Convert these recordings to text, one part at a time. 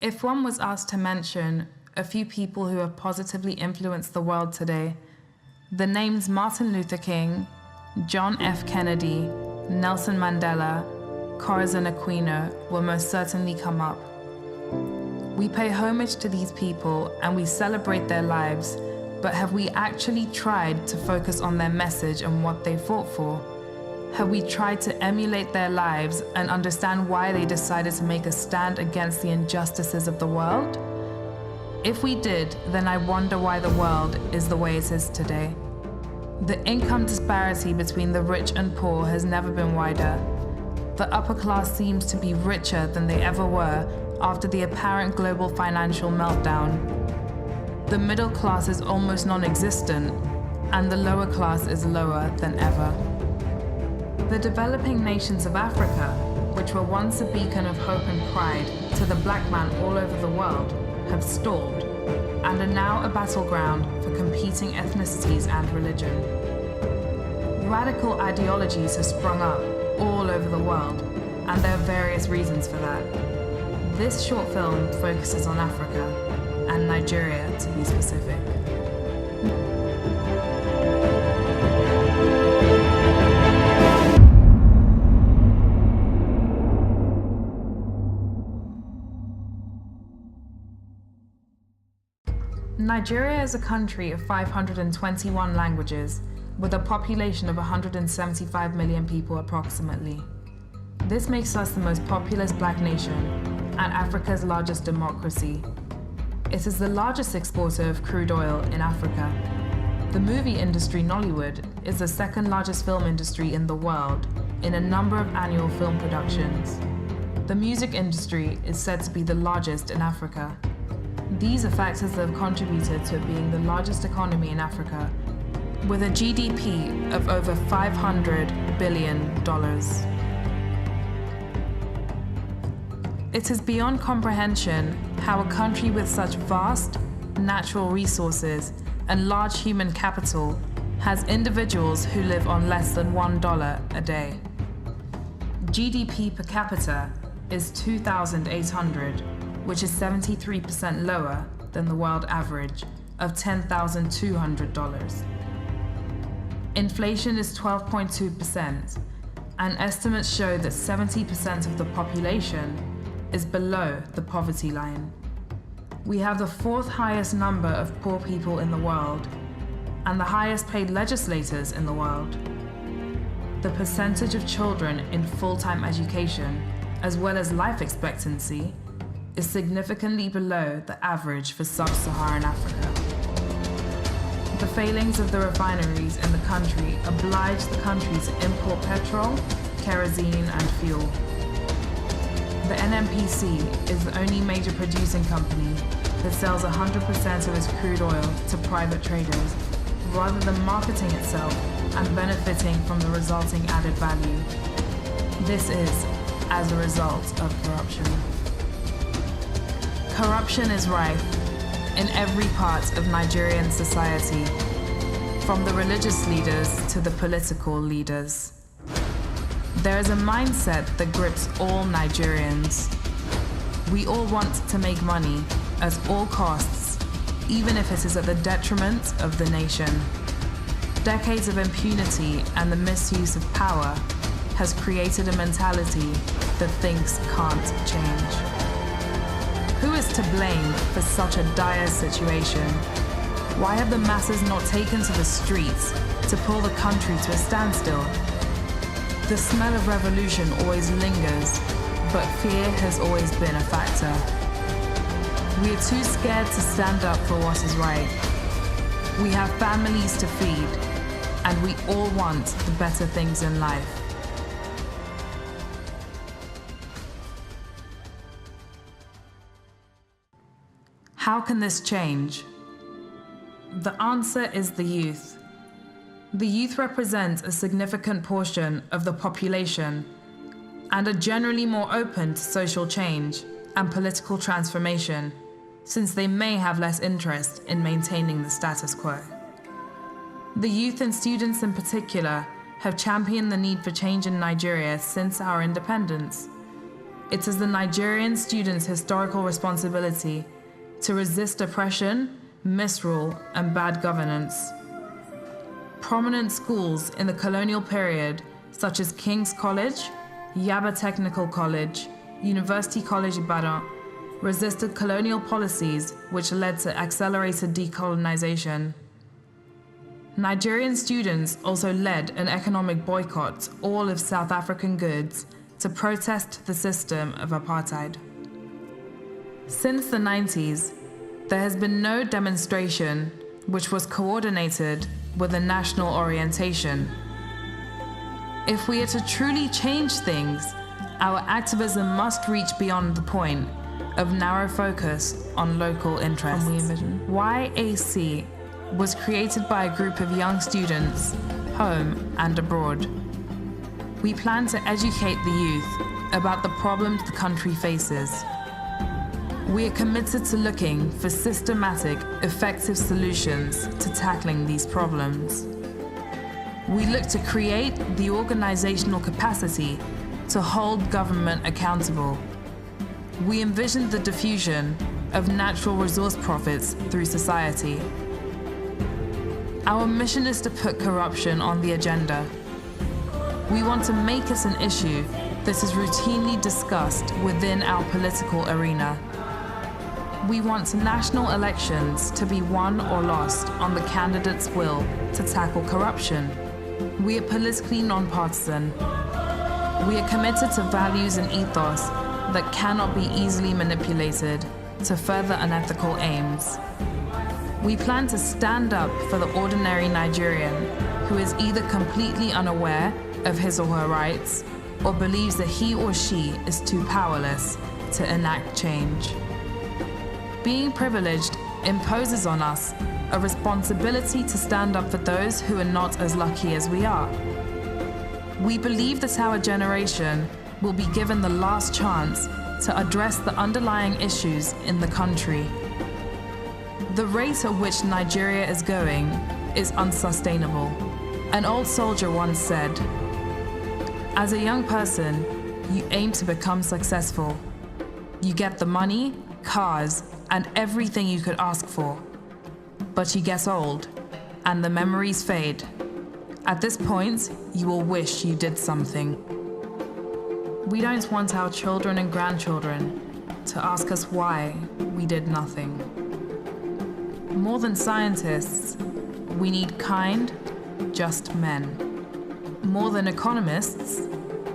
If one was asked to mention a few people who have positively influenced the world today, the names Martin Luther King, John F. Kennedy, Nelson Mandela, Corazon Aquino will most certainly come up. We pay homage to these people and we celebrate their lives, but have we actually tried to focus on their message and what they fought for? Have we tried to emulate their lives and understand why they decided to make a stand against the injustices of the world? If we did, then I wonder why the world is the way it is today. The income disparity between the rich and poor has never been wider. The upper class seems to be richer than they ever were after the apparent global financial meltdown. The middle class is almost non-existent, and the lower class is lower than ever. The developing nations of Africa, which were once a beacon of hope and pride to the black man all over the world, have stalled and are now a battleground for competing ethnicities and religion. Radical ideologies have sprung up all over the world, and there are various reasons for that. This short film focuses on Africa, and Nigeria to be specific. Nigeria is a country of 521 languages, with a population of 175 million people approximately. This makes us the most populous black nation and Africa's largest democracy. It is the largest exporter of crude oil in Africa. The movie industry, Nollywood, is the second largest film industry in the world in a number of annual film productions. The music industry is said to be the largest in Africa. These are factors that have contributed to it being the largest economy in Africa, with a GDP of over $500 billion. It is beyond comprehension how a country with such vast natural resources and large human capital has individuals who live on less than $1 a day. GDP per capita is $2,800, which is 73% lower than the world average of $10,200. Inflation is 12.2%, and estimates show that 70% of the population is below the poverty line. We have the fourth highest number of poor people in the world, and the highest paid legislators in the world. The percentage of children in full-time education, as well as life expectancy, is significantly below the average for sub-Saharan Africa. The failings of the refineries in the country oblige the country to import petrol, kerosene, and fuel. The NNPC is the only major producing company that sells 100% of its crude oil to private traders, rather than marketing itself and benefiting from the resulting added value. This is as a result of corruption. Corruption is rife in every part of Nigerian society, from the religious leaders to the political leaders. There is a mindset that grips all Nigerians. We all want to make money at all costs, even if it is at the detriment of the nation. Decades of impunity and the misuse of power has created a mentality that thinks can't change. Who is to blame for such a dire situation? Why have the masses not taken to the streets to pull the country to a standstill? The smell of revolution always lingers, but fear has always been a factor. We are too scared to stand up for what is right. We have families to feed, and we all want the better things in life. How can this change? The answer is the youth. The youth represent a significant portion of the population and are generally more open to social change and political transformation, since they may have less interest in maintaining the status quo. The youth and students in particular have championed the need for change in Nigeria since our independence. It is the Nigerian students' historical responsibility to resist oppression, misrule, and bad governance. Prominent schools in the colonial period, such as King's College, Yaba Technical College, University College Ibadan, resisted colonial policies which led to accelerated decolonization. Nigerian students also led an economic boycott of all of South African goods to protest the system of apartheid. Since the 90s, there has been no demonstration which was coordinated with a national orientation. If we are to truly change things, our activism must reach beyond the point of narrow focus on local interests. YAC was created by a group of young students, home and abroad. We plan to educate the youth about the problems the country faces. We are committed to looking for systematic, effective solutions to tackling these problems. We look to create the organizational capacity to hold government accountable. We envision the diffusion of natural resource profits through society. Our mission is to put corruption on the agenda. We want to make it an issue that is routinely discussed within our political arena. We want national elections to be won or lost on the candidate's will to tackle corruption. We are politically non-partisan. We are committed to values and ethos that cannot be easily manipulated to further unethical aims. We plan to stand up for the ordinary Nigerian who is either completely unaware of his or her rights or believes that he or she is too powerless to enact change. Being privileged imposes on us a responsibility to stand up for those who are not as lucky as we are. We believe that our generation will be given the last chance to address the underlying issues in the country. The rate at which Nigeria is going is unsustainable. An old soldier once said, "As a young person, you aim to become successful. You get the money, cars, and everything you could ask for. But you get old, and the memories fade. At this point, you will wish you did something." We don't want our children and grandchildren to ask us why we did nothing. More than scientists, we need kind, just men. More than economists,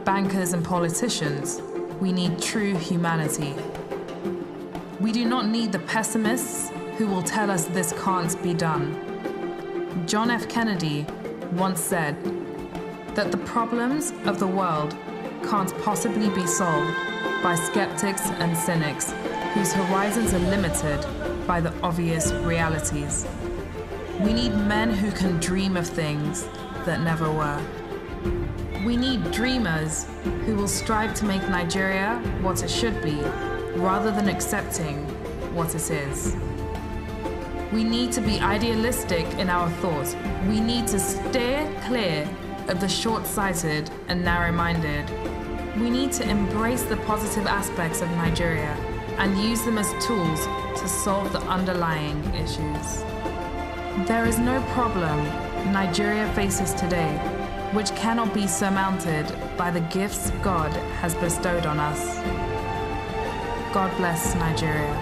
bankers, and politicians, we need true humanity. We do not need the pessimists who will tell us this can't be done. John F. Kennedy once said that the problems of the world can't possibly be solved by skeptics and cynics whose horizons are limited by the obvious realities. We need men who can dream of things that never were. We need dreamers who will strive to make Nigeria what it should be, rather than accepting what it is. We need to be idealistic in our thoughts. We need to steer clear of the short-sighted and narrow-minded. We need to embrace the positive aspects of Nigeria and use them as tools to solve the underlying issues. There is no problem Nigeria faces today which cannot be surmounted by the gifts God has bestowed on us. God bless Nigeria.